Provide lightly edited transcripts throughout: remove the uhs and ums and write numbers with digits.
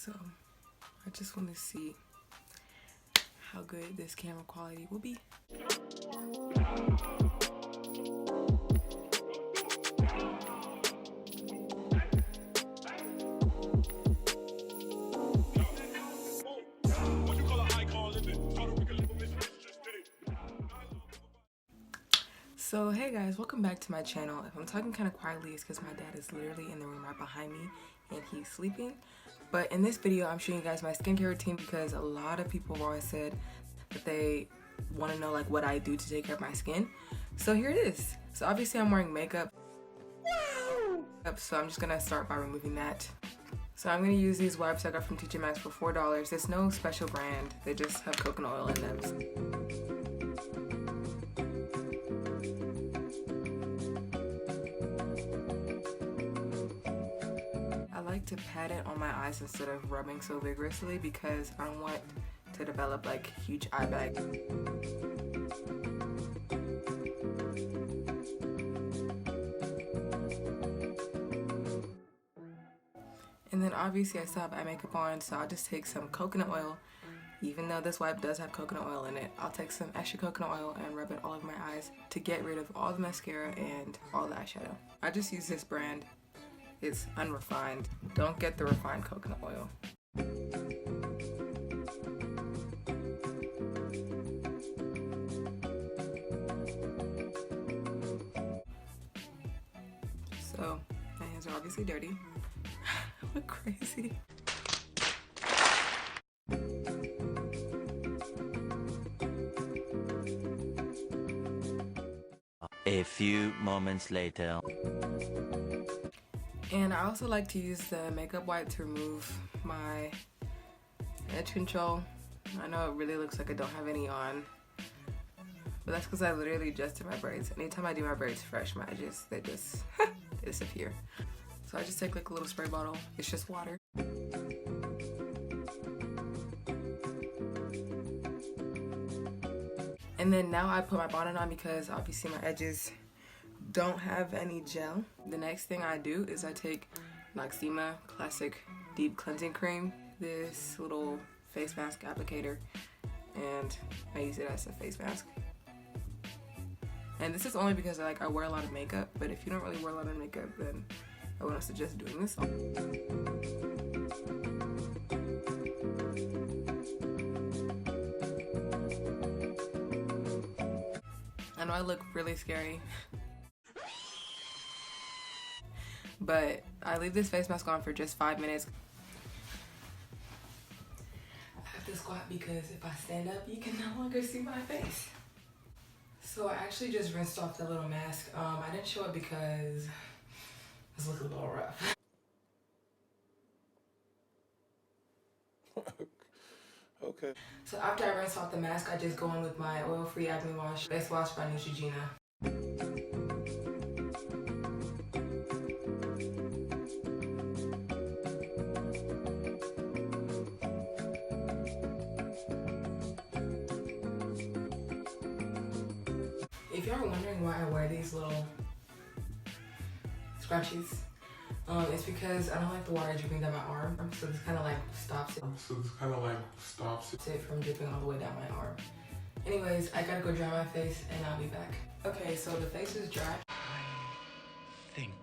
So I just want to see how good this camera quality will be. So hey guys, welcome back to my channel. If I'm talking kind of quietly, it's because my dad is literally in the room right behind me and he's sleeping. But in this video, I'm showing you guys my skincare routine because a lot of people have always said that they want to know like what I do to take care of my skin. So here it is. So obviously I'm wearing makeup. So I'm just gonna start by removing that. So I'm gonna use these wipes I got from TJ Maxx for $4. It's no special brand. They just have coconut oil in them. To pat it on my eyes instead of rubbing so vigorously because I don't want to develop like huge eye bags. And then obviously I still have eye makeup on, so I'll just take some coconut oil. Even though this wipe does have coconut oil in it, I'll take some extra coconut oil and rub it all over my eyes to get rid of all the mascara and all the eyeshadow. I just use this brand. It's unrefined. Don't get the refined coconut oil. So, my hands are obviously dirty. I look crazy. A few moments later. And I also like to use the makeup wipe to remove my edge control. I know it really looks like I don't have any on, but that's because I literally just did my braids. Anytime I do my braids fresh, my edges, they just disappear. So I just take like a little spray bottle. It's just water. And then now I put my bonnet on because obviously my edges don't have any gel. The next thing I do is I take Noxzema Classic Deep Cleansing Cream, this little face mask applicator, and I use it as a face mask. And this is only because I wear a lot of makeup, but if you don't really wear a lot of makeup, then I wouldn't suggest doing this. I know I look really scary, but I leave this face mask on for just 5 minutes. I have to squat because if I stand up, you can no longer see my face. So I actually just rinsed off the little mask. I didn't show it because it's looking a little rough. Okay. So after I rinse off the mask, I just go in with my oil-free acne wash, face wash by Neutrogena. If y'all are wondering why I wear these little scrunchies, it's because I don't like the water dripping down my arm, so this kind of like stops it from dripping all the way down my arm. Anyways, I gotta go dry my face and I'll be back. Okay, so the face is dry. I think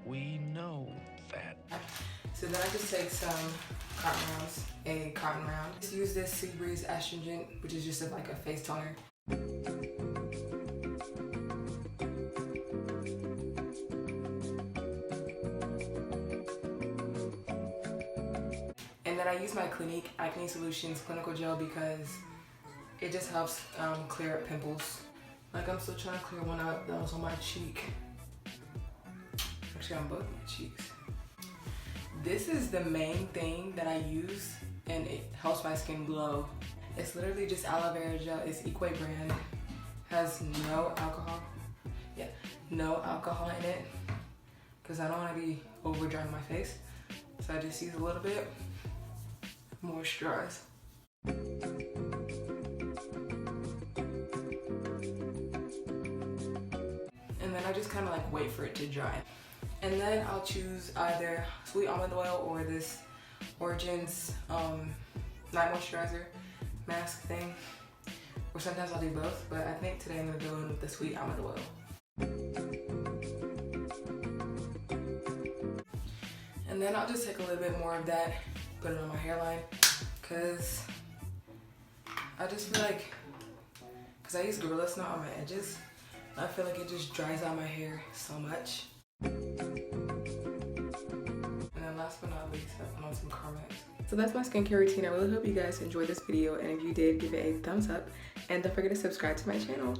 we know that. So then I just take some cotton rounds, a cotton round. Just use this Seabreeze Astringent, which is just like a face toner. And then I use my Clinique Acne Solutions Clinical Gel because it just helps clear up pimples. Like I'm still trying to clear one up that was on my cheek. Actually on both my cheeks. This is the main thing that I use and it helps my skin glow. It's literally just aloe vera gel. It's Equate brand. Has no alcohol. Yeah, no alcohol in it because I don't want to be over drying my face. So I just use a little bit, moisturize. And then I just kind of like wait for it to dry. And then I'll choose either sweet almond oil or this Origins night moisturizer mask thing. Or sometimes I'll do both, but I think today I'm gonna go in with the Sweet Almond Oil. And then I'll just take a little bit more of that, put it on my hairline, cause I just feel like, cause I use Gorilla Snot on my edges, I feel like it just dries out my hair so much. And then last but not least, I put on some Carmex. So that's my skincare routine. I really hope you guys enjoyed this video, and if you did, give it a thumbs up, and don't forget to subscribe to my channel.